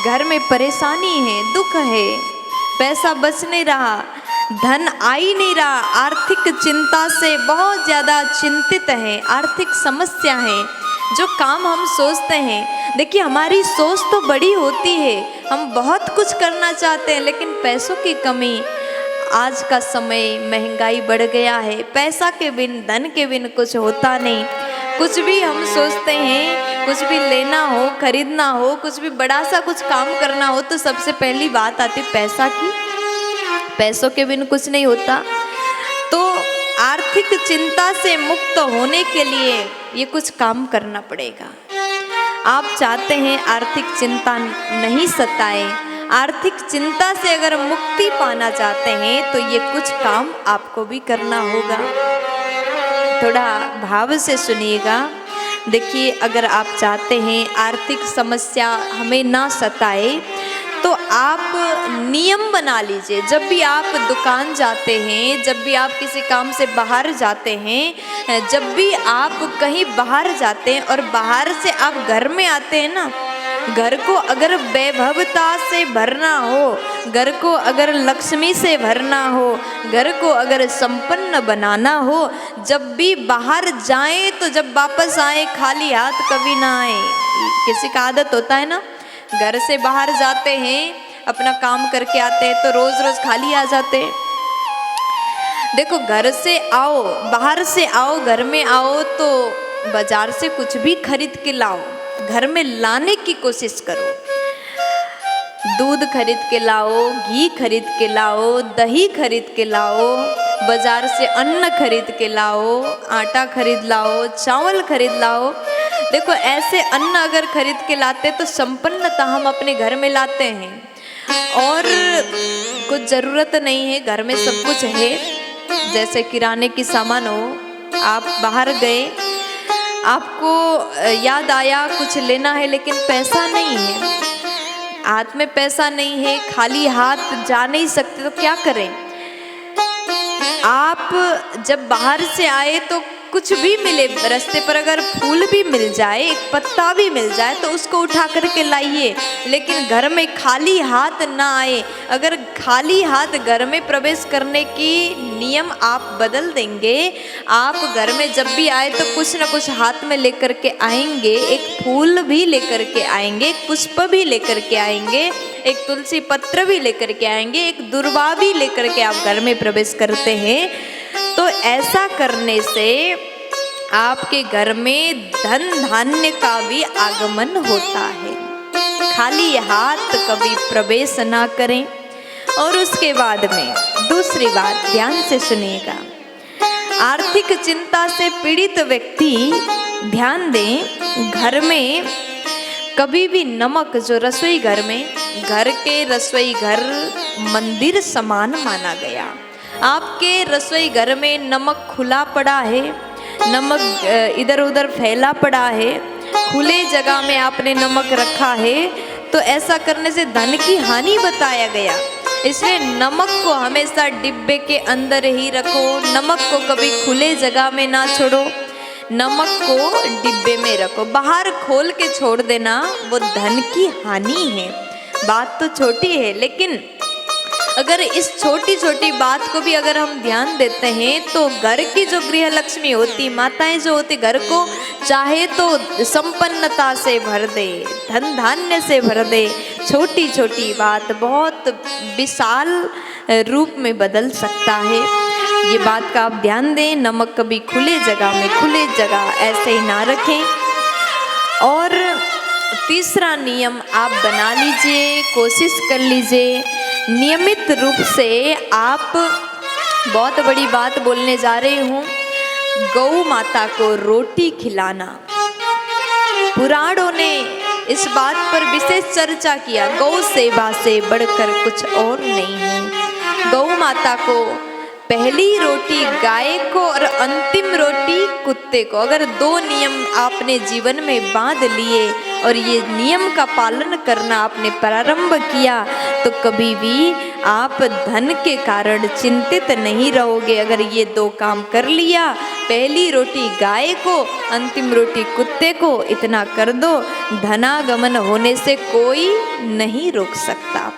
घर में परेशानी है, दुख है, पैसा बच नहीं रहा, धन आ ही नहीं रहा, आर्थिक चिंता से बहुत ज़्यादा चिंतित हैं, आर्थिक समस्या है, जो काम हम सोचते हैं, देखिए हमारी सोच तो बड़ी होती है, हम बहुत कुछ करना चाहते हैं, लेकिन पैसों की कमी, आज का समय महंगाई बढ़ गया है, पैसा के बिन, धन के बिन कुछ होता नहीं। कुछ भी हम सोचते हैं, कुछ भी लेना हो, खरीदना हो, कुछ भी बड़ा सा कुछ काम करना हो, तो सबसे पहली बात आती पैसा की। पैसों के बिन कुछ नहीं होता। तो आर्थिक चिंता से मुक्त होने के लिए ये कुछ काम करना पड़ेगा। आप चाहते हैं आर्थिक चिंता नहीं सताए, आर्थिक चिंता से अगर मुक्ति पाना चाहते हैं तो ये कुछ काम आपको भी करना होगा। थोड़ा भाव से सुनिएगा। देखिए, अगर आप चाहते हैं आर्थिक समस्या हमें ना सताए, तो आप नियम बना लीजिए। जब भी आप दुकान जाते हैं, जब भी आप किसी काम से बाहर जाते हैं, जब भी आप कहीं बाहर जाते हैं और बाहर से आप घर में आते हैं ना, घर को अगर वैभवता से भरना हो, घर को अगर लक्ष्मी से भरना हो, घर को अगर संपन्न बनाना हो, जब भी बाहर जाएं तो जब वापस आए खाली हाथ कभी ना आए। किसी का आदत होता है ना, घर से बाहर जाते हैं, अपना काम करके आते हैं तो रोज रोज खाली आ जाते हैं। देखो, घर से आओ, बाहर से आओ, घर में आओ तो बाजार से कुछ भी खरीद के लाओ, घर में लाने की कोशिश करो। दूध खरीद के लाओ, घी खरीद के लाओ, दही खरीद के लाओ, बाजार से अन्न खरीद के लाओ, आटा खरीद लाओ, चावल खरीद लाओ। देखो, ऐसे अन्न अगर खरीद के लाते तो संपन्नता हम अपने घर में लाते हैं। और कुछ ज़रूरत नहीं है, घर में सब कुछ है। जैसे किराने की सामान हो, आप बाहर गए, आपको याद आया कुछ लेना है लेकिन पैसा नहीं है, हाथ में पैसा नहीं है, खाली हाथ जा नहीं सकते, तो क्या करें? आप जब बाहर से आए तो कुछ भी मिले, रास्ते पर अगर फूल भी मिल जाए, एक पत्ता भी मिल जाए तो उसको उठा करके लाइए, लेकिन घर में खाली हाथ ना आए। अगर खाली हाथ घर में प्रवेश करने की नियम आप बदल देंगे, आप घर में जब भी आए तो कुछ ना कुछ हाथ में लेकर के आएंगे, एक फूल भी लेकर के आएंगे, एक पुष्प भी लेकर के आएंगे, एक तुलसी पत्र भी लेकर के आएंगे, एक दुर्वा भी लेकर के आप घर में प्रवेश करते हैं, तो ऐसा करने से आपके घर में धन धान्य का भी आगमन होता है। खाली हाथ कभी प्रवेश ना करें। और उसके बाद में दूसरी बात ध्यान से सुनिएगा। आर्थिक चिंता से पीड़ित व्यक्ति ध्यान दें, घर में कभी भी नमक, जो रसोई घर में, घर के रसोई घर मंदिर समान माना गया। आपके रसोई घर में नमक खुला पड़ा है, नमक इधर उधर फैला पड़ा है, खुले जगह में आपने नमक रखा है, तो ऐसा करने से धन की हानि बताया गया। इसलिए नमक को हमेशा डिब्बे के अंदर ही रखो, नमक को कभी खुले जगह में ना छोड़ो, नमक को डिब्बे में रखो। बाहर खोल के छोड़ देना वो धन की हानि है। बात तो छोटी है, लेकिन अगर इस छोटी छोटी बात को भी अगर हम ध्यान देते हैं तो घर की जो गृह लक्ष्मी होती, माताएं जो होती, घर को चाहे तो संपन्नता से भर दे, धन धान्य से भर दे। छोटी छोटी बात बहुत विशाल रूप में बदल सकता है। ये बात का आप ध्यान दें। नमक कभी खुले जगह में, खुले जगह ऐसे ही ना रखें। और तीसरा नियम आप बना लीजिए, कोशिश कर लीजिए, नियमित रूप से आप, बहुत बड़ी बात बोलने जा रही हूँ, गौ माता को रोटी खिलाना। पुराणों ने इस बात पर विशेष चर्चा किया, गौ सेवा से बढ़कर कुछ और नहीं है। गौ माता को पहली रोटी गाय को और अंतिम रोटी कुत्ते को। अगर दो नियम आपने जीवन में बांध लिए और ये नियम का पालन करना आपने प्रारंभ किया तो कभी भी आप धन के कारण चिंतित नहीं रहोगे। अगर ये 2 काम कर लिया, पहली रोटी गाय को, अंतिम रोटी कुत्ते को, इतना कर दो, धनागमन होने से कोई नहीं रोक सकता।